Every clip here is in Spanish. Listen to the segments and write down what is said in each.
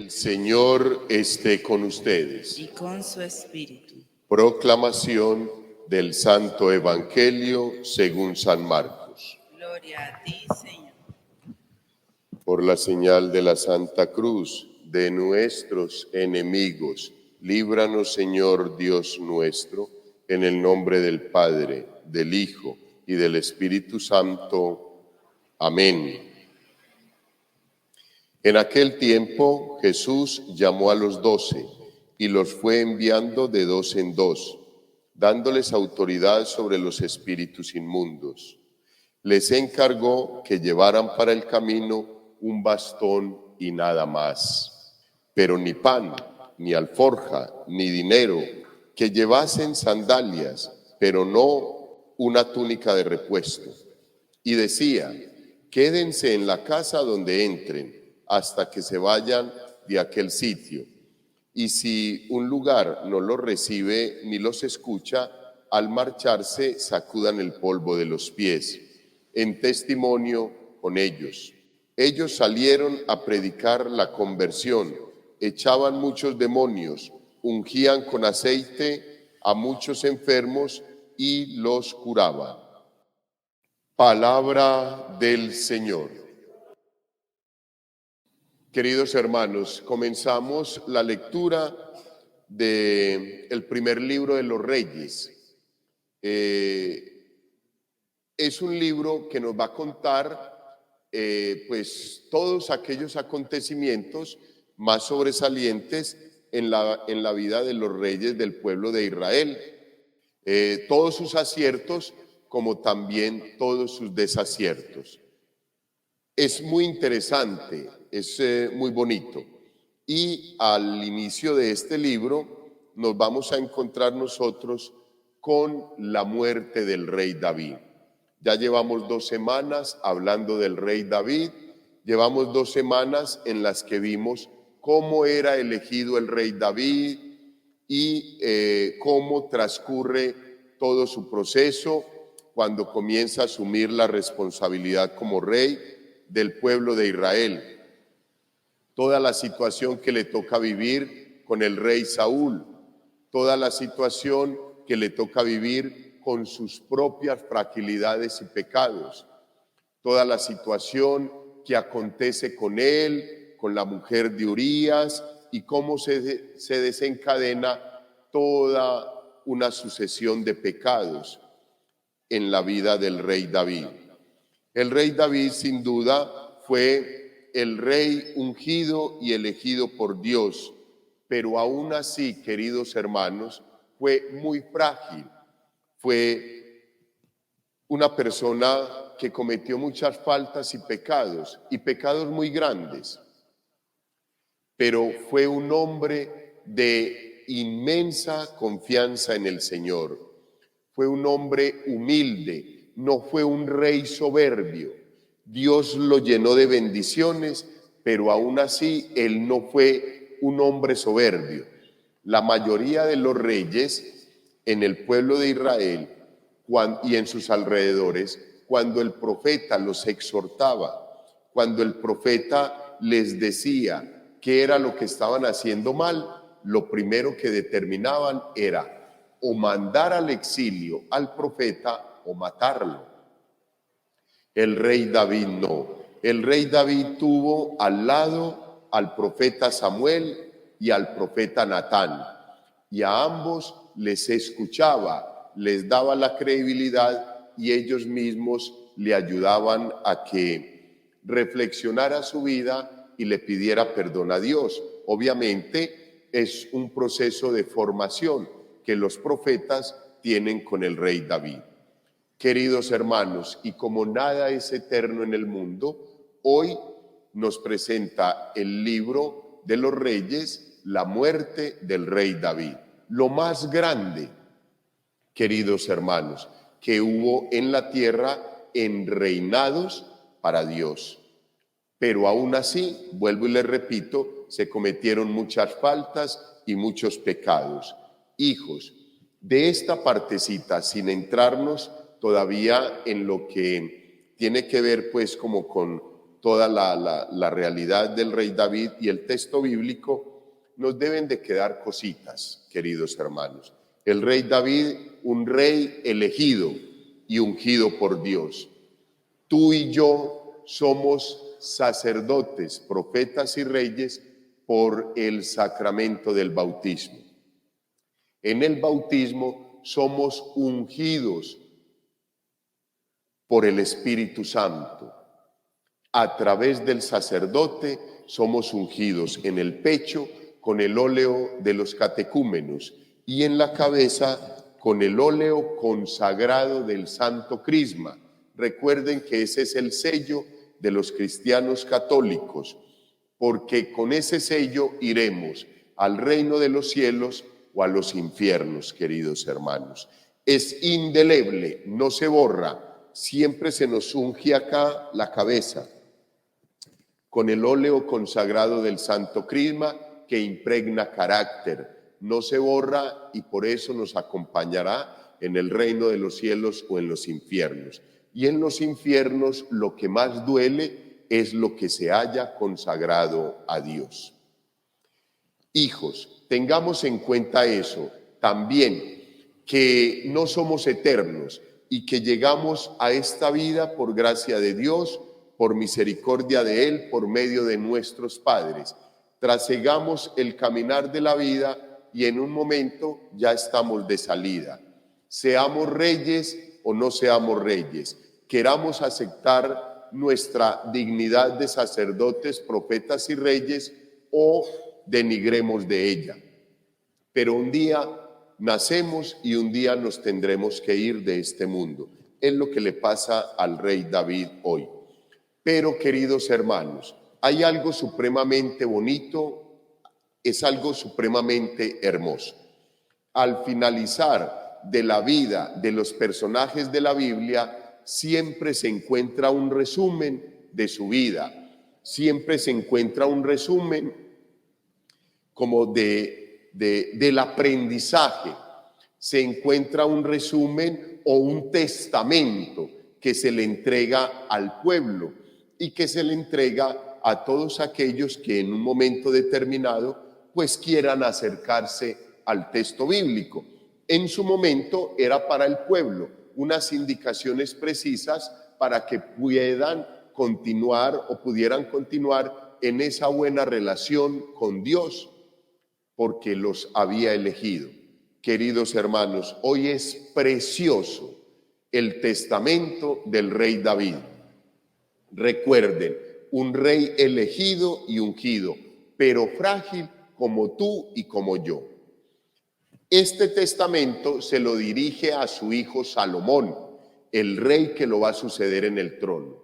El Señor esté con ustedes. Y con su espíritu. Proclamación del Santo Evangelio según San Marcos. Gloria a ti, Señor. Por la señal de la Santa Cruz de nuestros enemigos, líbranos, Señor Dios nuestro, en el nombre del Padre, del Hijo y del Espíritu Santo. Amén. En aquel tiempo Jesús llamó a los 12 y los fue enviando de dos en dos, dándoles autoridad sobre los espíritus inmundos. Les encargó que llevaran para el camino un bastón y nada más, pero ni pan, ni alforja, ni dinero, que llevasen sandalias, pero no una túnica de repuesto. Y decía: quédense en la casa donde entren, hasta que se vayan de aquel sitio. Y si un lugar no los recibe ni los escucha, al marcharse sacudan el polvo de los pies, en testimonio con ellos. Ellos salieron a predicar la conversión, echaban muchos demonios, ungían con aceite a muchos enfermos y los curaban. Palabra del Señor. Queridos hermanos, comenzamos la lectura del primer libro de los Reyes. Es un libro que nos va a contar pues todos aquellos acontecimientos más sobresalientes en la vida de los reyes del pueblo de Israel. Todos sus aciertos como también todos sus desaciertos. Es muy interesante, es muy bonito. Y al inicio de este libro nos vamos a encontrar nosotros con la muerte del rey David. Ya llevamos 2 semanas hablando del rey David, llevamos 2 semanas en las que vimos cómo era elegido el rey David y cómo transcurre todo su proceso cuando comienza a asumir la responsabilidad como rey del pueblo de Israel. Toda la situación que le toca vivir con el rey Saúl, toda la situación que le toca vivir con sus propias fragilidades y pecados, toda la situación que acontece con él, con la mujer de Urías, y cómo se desencadena toda una sucesión de pecados en la vida del rey David. El rey David, sin duda, fue el rey ungido y elegido por Dios, pero aún así, queridos hermanos, fue muy frágil. Fue una persona que cometió muchas faltas y pecados muy grandes, pero fue un hombre de inmensa confianza en el Señor. Fue un hombre humilde, no fue un rey soberbio. Dios lo llenó de bendiciones, pero aún así él no fue un hombre soberbio. La mayoría de los reyes en el pueblo de Israel y en sus alrededores, cuando el profeta los exhortaba, cuando el profeta les decía qué era lo que estaban haciendo mal, lo primero que determinaban era o mandar al exilio al profeta o matarlo. El rey David no. El rey David tuvo al lado al profeta Samuel y al profeta Natán, y a ambos les escuchaba, les daba la credibilidad y ellos mismos le ayudaban a que reflexionara su vida y le pidiera perdón a Dios. Obviamente es un proceso de formación que los profetas tienen con el rey David. Queridos hermanos, y como nada es eterno en el mundo, hoy nos presenta el libro de los Reyes, la muerte del rey David. Lo más grande, queridos hermanos, que hubo en la tierra en reinados para Dios. Pero aún así, vuelvo y les repito, se cometieron muchas faltas y muchos pecados. Hijos, de esta partecita, sin entrarnos todavía en lo que tiene que ver pues como con toda la realidad del rey David y el texto bíblico, nos deben de quedar cositas, queridos hermanos. El rey David, un rey elegido y ungido por Dios. Tú y yo somos sacerdotes, profetas y reyes por el sacramento del bautismo. En el bautismo somos ungidos por el Espíritu Santo. A través del sacerdote somos ungidos en el pecho con el óleo de los catecúmenos y en la cabeza con el óleo consagrado del Santo Crisma. Recuerden que ese es el sello de los cristianos católicos, porque con ese sello iremos al reino de los cielos o a los infiernos, queridos hermanos. Es indeleble, no se borra, siempre se nos unge acá la cabeza con el óleo consagrado del Santo Crisma que impregna carácter, no se borra y por eso nos acompañará en el reino de los cielos o en los infiernos. Y en los infiernos lo que más duele es lo que se haya consagrado a Dios. Hijos, tengamos en cuenta eso también, que no somos eternos y que llegamos a esta vida por gracia de Dios, por misericordia de Él, por medio de nuestros padres. Trasegamos el caminar de la vida y en un momento ya estamos de salida. Seamos reyes o no seamos reyes, queramos aceptar nuestra dignidad de sacerdotes, profetas y reyes o denigremos de ella. Pero un día nacemos y un día nos tendremos que ir de este mundo. Es lo que le pasa al rey David hoy. Pero, queridos hermanos, hay algo supremamente bonito, es algo supremamente hermoso. Al finalizar de la vida de los personajes de la Biblia, siempre se encuentra un resumen de su vida, siempre se encuentra un resumen como del aprendizaje, se encuentra un resumen o un testamento que se le entrega al pueblo y que se le entrega a todos aquellos que en un momento determinado pues quieran acercarse al texto bíblico. En su momento era para el pueblo, unas indicaciones precisas para que puedan continuar o pudieran continuar en esa buena relación con Dios, porque los había elegido. Queridos hermanos, hoy es precioso el testamento del rey David. Recuerden, un rey elegido y ungido, pero frágil como tú y como yo. Este testamento se lo dirige a su hijo Salomón, el rey que lo va a suceder en el trono.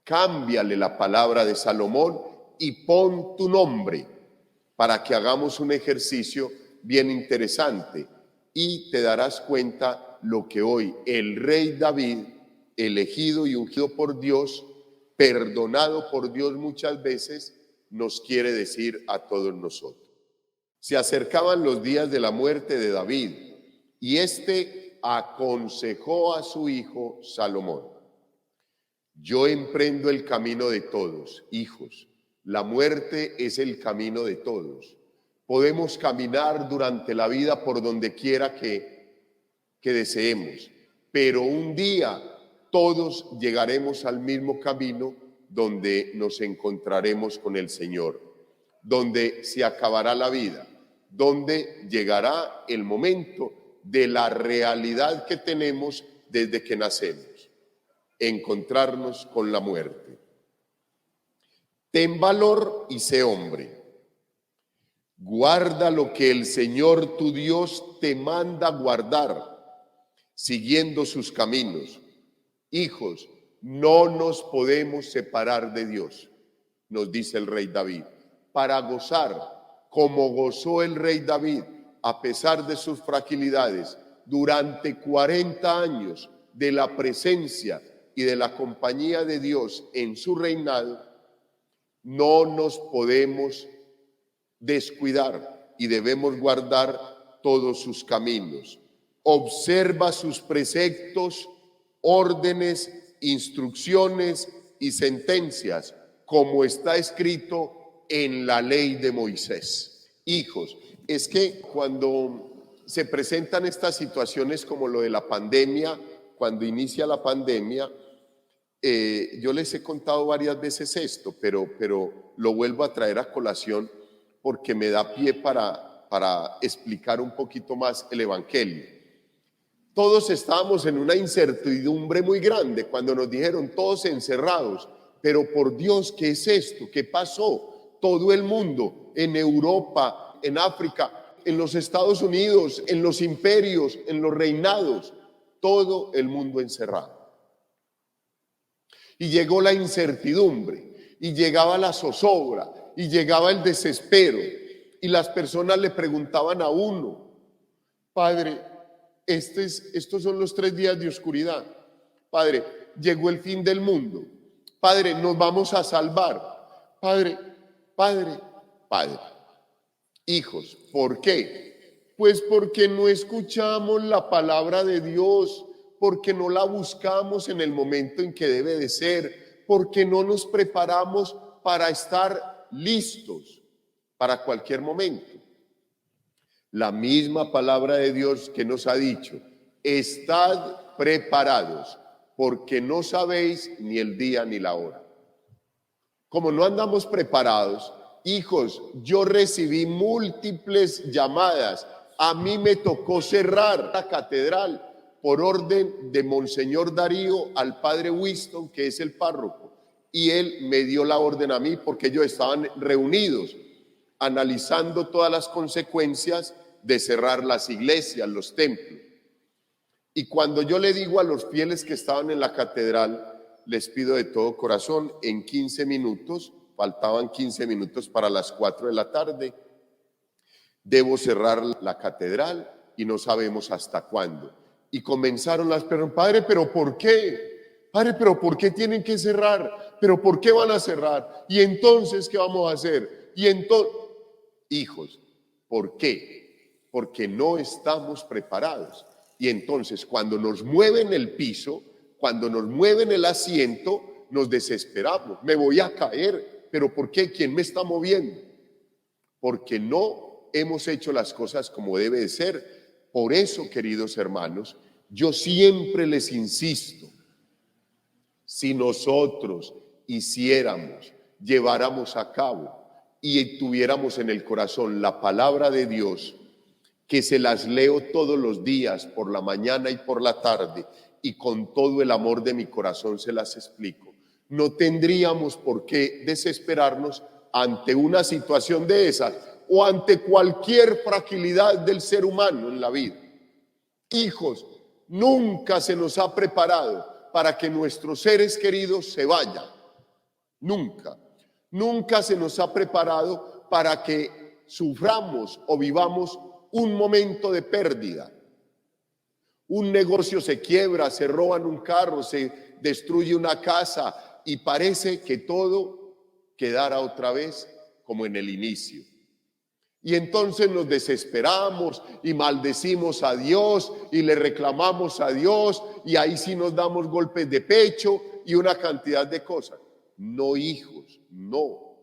Cámbiale la palabra de Salomón y pon tu nombre para que hagamos un ejercicio bien interesante y te darás cuenta lo que hoy el rey David, elegido y ungido por Dios, perdonado por Dios muchas veces, nos quiere decir a todos nosotros. Se acercaban los días de la muerte de David y éste aconsejó a su hijo Salomón: yo emprendo el camino de todos, hijos. La muerte es el camino de todos. Podemos caminar durante la vida por donde quiera que deseemos, pero un día todos llegaremos al mismo camino donde nos encontraremos con el Señor, donde se acabará la vida, donde llegará el momento de la realidad que tenemos desde que nacemos, encontrarnos con la muerte. Ten valor y sé hombre. Guarda lo que el Señor tu Dios te manda guardar, siguiendo sus caminos. Hijos, no nos podemos separar de Dios, nos dice el rey David, para gozar como gozó el rey David, a pesar de sus fragilidades, durante 40 años de la presencia y de la compañía de Dios en su reinado. No nos podemos descuidar y debemos guardar todos sus caminos. Observa sus preceptos, órdenes, instrucciones y sentencias, como está escrito en la ley de Moisés. Hijos, es que cuando se presentan estas situaciones como lo de la pandemia, cuando inicia la pandemia, yo les he contado varias veces esto, pero lo vuelvo a traer a colación porque me da pie para explicar un poquito más el Evangelio. Todos estábamos en una incertidumbre muy grande cuando nos dijeron todos encerrados, pero por Dios, ¿qué es esto? ¿Qué pasó? Todo el mundo, en Europa, en África, en los Estados Unidos, en los imperios, en los reinados, todo el mundo encerrado. Y llegó la incertidumbre, y llegaba la zozobra, y llegaba el desespero, y las personas le preguntaban a uno: Padre, estos son los 3 días de oscuridad. Padre, llegó el fin del mundo. Padre, nos vamos a salvar. Padre. Hijos, ¿por qué? Pues porque no escuchamos la palabra de Dios, porque no la buscamos en el momento en que debe de ser, porque no nos preparamos para estar listos para cualquier momento. La misma palabra de Dios que nos ha dicho: estad preparados, porque no sabéis ni el día ni la hora. Como no andamos preparados, hijos, yo recibí múltiples llamadas. A mí me tocó cerrar la catedral por orden de Monseñor Darío al padre Winston, que es el párroco, y él me dio la orden a mí porque ellos estaban reunidos analizando todas las consecuencias de cerrar las iglesias, los templos. Y cuando yo le digo a los fieles que estaban en la catedral, les pido de todo corazón, en 15 minutos, faltaban 15 minutos para las 4 de la tarde, debo cerrar la catedral y no sabemos hasta cuándo. Y comenzaron las personas: Padre, ¿pero por qué? Padre, ¿pero por qué tienen que cerrar? ¿Pero por qué van a cerrar? ¿Y entonces qué vamos a hacer? Y entonces, hijos, ¿por qué? Porque no estamos preparados. Y entonces cuando nos mueven el piso, cuando nos mueven el asiento, nos desesperamos. Me voy a caer. ¿Pero por qué? ¿Quién me está moviendo? Porque no hemos hecho las cosas como debe de ser. Por eso, queridos hermanos, yo siempre les insisto: si nosotros hiciéramos, lleváramos a cabo y tuviéramos en el corazón la palabra de Dios, que se las leo todos los días, por la mañana y por la tarde, y con todo el amor de mi corazón se las explico, no tendríamos por qué desesperarnos ante una situación de esas o ante cualquier fragilidad del ser humano en la vida. Hijos, nunca se nos ha preparado para que nuestros seres queridos se vayan. Nunca se nos ha preparado para que suframos o vivamos un momento de pérdida. Un negocio se quiebra, se roban un carro, se destruye una casa y parece que todo quedará otra vez como en el inicio. Y entonces nos desesperamos y maldecimos a Dios y le reclamamos a Dios, y ahí sí nos damos golpes de pecho y una cantidad de cosas. No, hijos, no.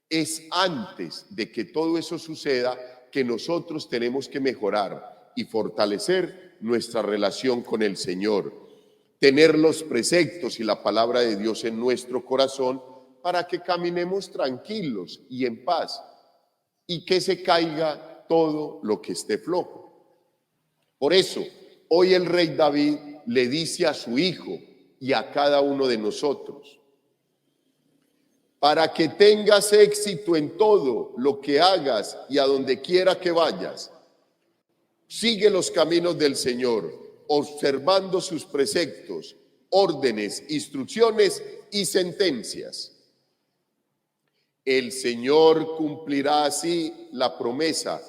Es antes de que todo eso suceda que nosotros tenemos que mejorar y fortalecer nuestra relación con el Señor, tener los preceptos y la palabra de Dios en nuestro corazón para que caminemos tranquilos y en paz, y que se caiga todo lo que esté flojo. Por eso, hoy el rey David le dice a su hijo y a cada uno de nosotros: para que tengas éxito en todo lo que hagas y a donde quiera que vayas, sigue los caminos del Señor, observando sus preceptos, órdenes, instrucciones y sentencias. El Señor cumplirá así la promesa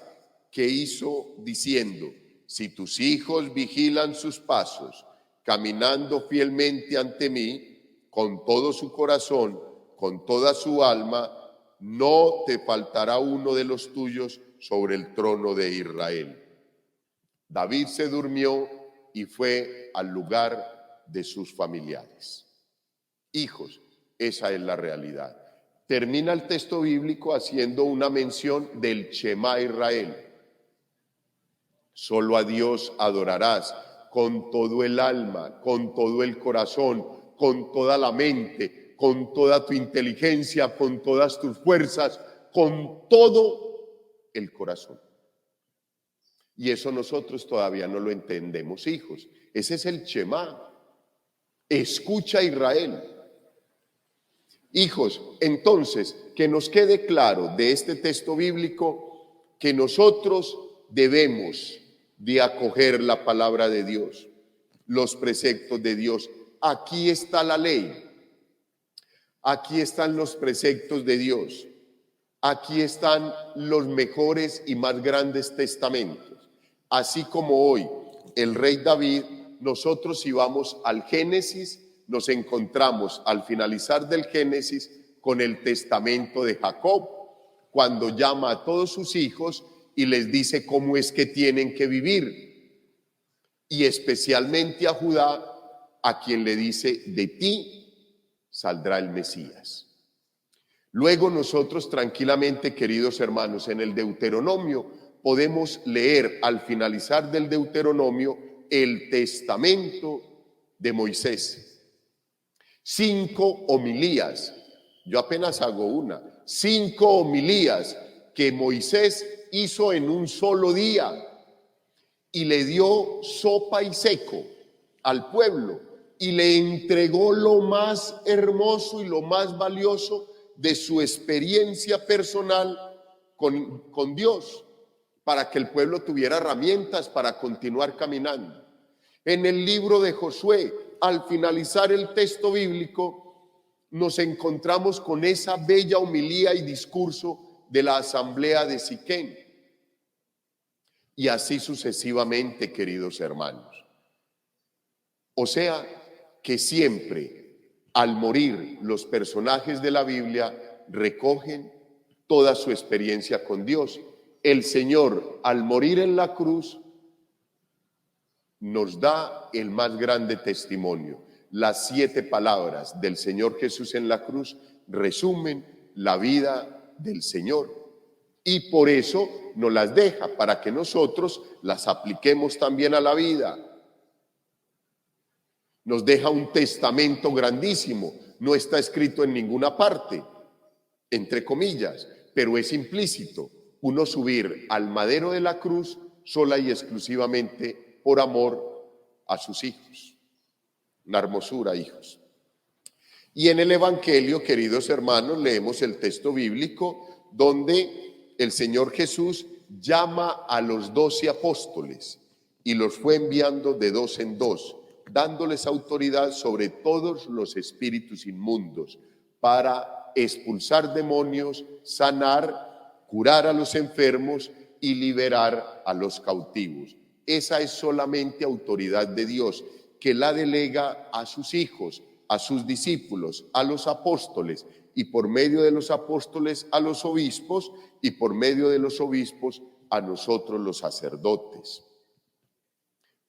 que hizo diciendo: si tus hijos vigilan sus pasos, caminando fielmente ante mí, con todo su corazón, con toda su alma, no te faltará uno de los tuyos sobre el trono de Israel. David se durmió y fue al lugar de sus familiares. Hijos, Esa es la realidad. Termina el texto bíblico haciendo una mención del Shema Israel. Solo a Dios adorarás con todo el alma, con todo el corazón, con toda la mente, con toda tu inteligencia, con todas tus fuerzas, con todo el corazón. Y eso nosotros todavía no lo entendemos, hijos. Ese es el Shema. Escucha, Israel. Hijos, entonces, que nos quede claro de este texto bíblico que nosotros debemos de acoger la palabra de Dios, los preceptos de Dios. Aquí está la ley, aquí están los preceptos de Dios, aquí están los mejores y más grandes testamentos. Así como hoy el rey David, nosotros si vamos al Génesis, nos encontramos al finalizar del Génesis con el testamento de Jacob, cuando llama a todos sus hijos y les dice cómo es que tienen que vivir. Y especialmente a Judá, a quien le dice, de ti saldrá el Mesías. Luego nosotros tranquilamente, queridos hermanos, en el Deuteronomio podemos leer al finalizar del Deuteronomio el testamento de Moisés. 5 homilías, yo apenas hago una, 5 homilías que Moisés hizo en un solo día y le dio sopa y seco al pueblo y le entregó lo más hermoso y lo más valioso de su experiencia personal con Dios, para que el pueblo tuviera herramientas para continuar caminando. En el libro de Josué, al finalizar el texto bíblico, nos encontramos con esa bella homilía y discurso de la asamblea de Siquem. Y así sucesivamente, queridos hermanos. O sea, que siempre, al morir, los personajes de la Biblia recogen toda su experiencia con Dios. El Señor, al morir en la cruz, nos da el más grande testimonio. Las 7 palabras del Señor Jesús en la cruz resumen la vida del Señor. Y por eso nos las deja, para que nosotros las apliquemos también a la vida. Nos deja un testamento grandísimo. No está escrito en ninguna parte, entre comillas, pero es implícito. Uno subir al madero de la cruz sola y exclusivamente por amor a sus hijos. Una hermosura, hijos. Y en el Evangelio, queridos hermanos, leemos el texto bíblico donde el Señor Jesús llama a los 12 apóstoles y los fue enviando de 2 en 2, dándoles autoridad sobre todos los espíritus inmundos para expulsar demonios, sanar, curar a los enfermos y liberar a los cautivos. Esa es solamente autoridad de Dios, que la delega a sus hijos, a sus discípulos, a los apóstoles, y por medio de los apóstoles a los obispos, y por medio de los obispos a nosotros los sacerdotes.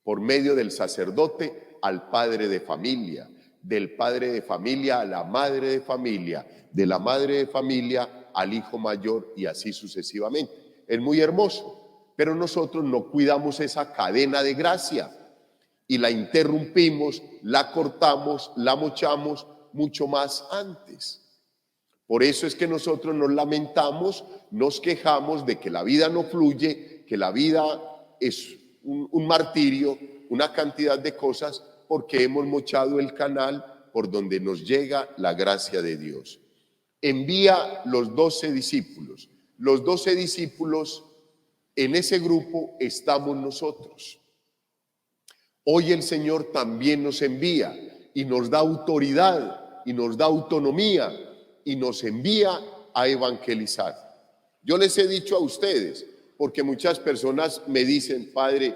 Por medio del sacerdote al padre de familia, del padre de familia a la madre de familia, de la madre de familia al hijo mayor y así sucesivamente. Es muy hermoso. Pero nosotros no cuidamos esa cadena de gracia y la interrumpimos, la cortamos, la mochamos mucho más antes. Por eso es que nosotros nos lamentamos, nos quejamos de que la vida no fluye, que la vida es un martirio, una cantidad de cosas, porque hemos mochado el canal por donde nos llega la gracia de Dios. Envía los 12 discípulos. Los 12 discípulos, en ese grupo estamos nosotros. Hoy el Señor también nos envía y nos da autoridad y nos da autonomía y nos envía a evangelizar. Yo les he dicho a ustedes, porque muchas personas me dicen, padre,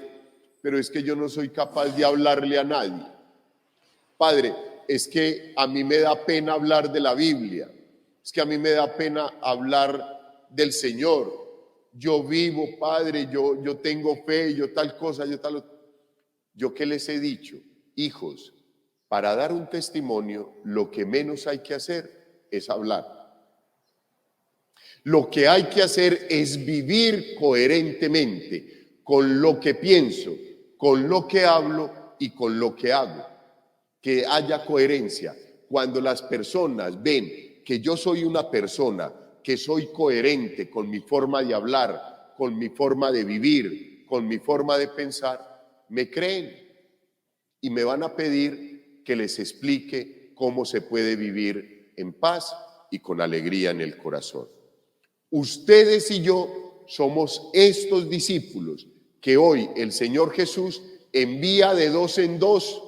pero es que yo no soy capaz de hablarle a nadie. Padre, es que a mí me da pena hablar de la Biblia, es que a mí me da pena hablar del Señor. Yo vivo, padre, yo tengo fe, yo tal cosa, yo tal otra. Yo qué les he dicho, hijos, Para dar un testimonio, lo que menos hay que hacer es hablar. Lo que hay que hacer es vivir coherentemente con lo que pienso, con lo que hablo y con lo que hago. Que haya coherencia. Cuando las personas ven que yo soy una persona que soy coherente con mi forma de hablar, con mi forma de vivir, con mi forma de pensar, me creen y me van a pedir que les explique cómo se puede vivir en paz y con alegría en el corazón. Ustedes y yo somos estos discípulos que hoy el Señor Jesús envía de dos en dos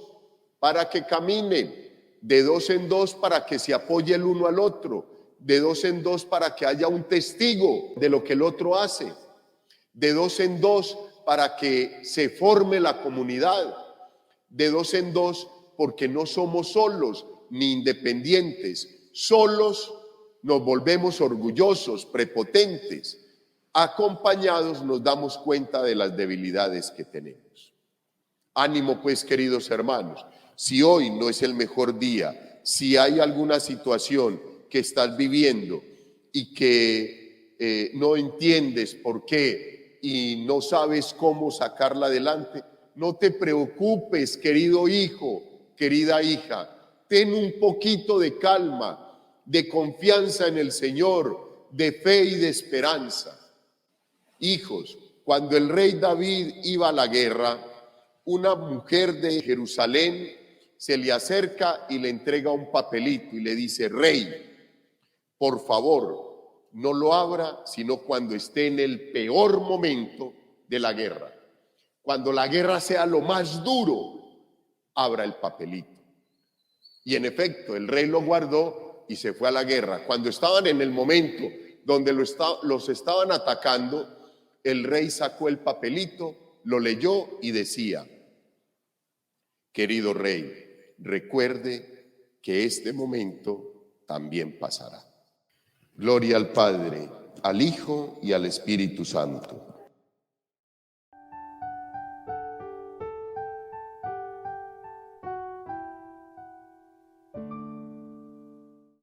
para que caminen, de dos en dos para que se apoye el uno al otro, de dos en dos para que haya un testigo de lo que el otro hace, de dos en dos para que se forme la comunidad, de dos en dos porque no somos solos ni independientes. Solos nos volvemos orgullosos, prepotentes. Acompañados nos damos cuenta de las debilidades que tenemos. Ánimo pues, queridos hermanos. Si hoy no es el mejor día, si hay alguna situación que estás viviendo y que no entiendes por qué y no sabes cómo sacarla adelante, no te preocupes, querido hijo, querida hija. Ten un poquito de calma, de confianza en el Señor, de fe y de esperanza. Hijos, cuando el rey David iba a la guerra, una mujer de Jerusalén se le acerca y le entrega un papelito y le dice: rey, por favor, no lo abra sino cuando esté en el peor momento de la guerra. Cuando la guerra sea lo más duro, abra el papelito. Y en efecto, el rey lo guardó y se fue a la guerra. Cuando estaban en el momento donde los estaban atacando, el rey sacó el papelito, lo leyó y decía: querido rey, recuerde que este momento también pasará. Gloria al Padre, al Hijo y al Espíritu Santo,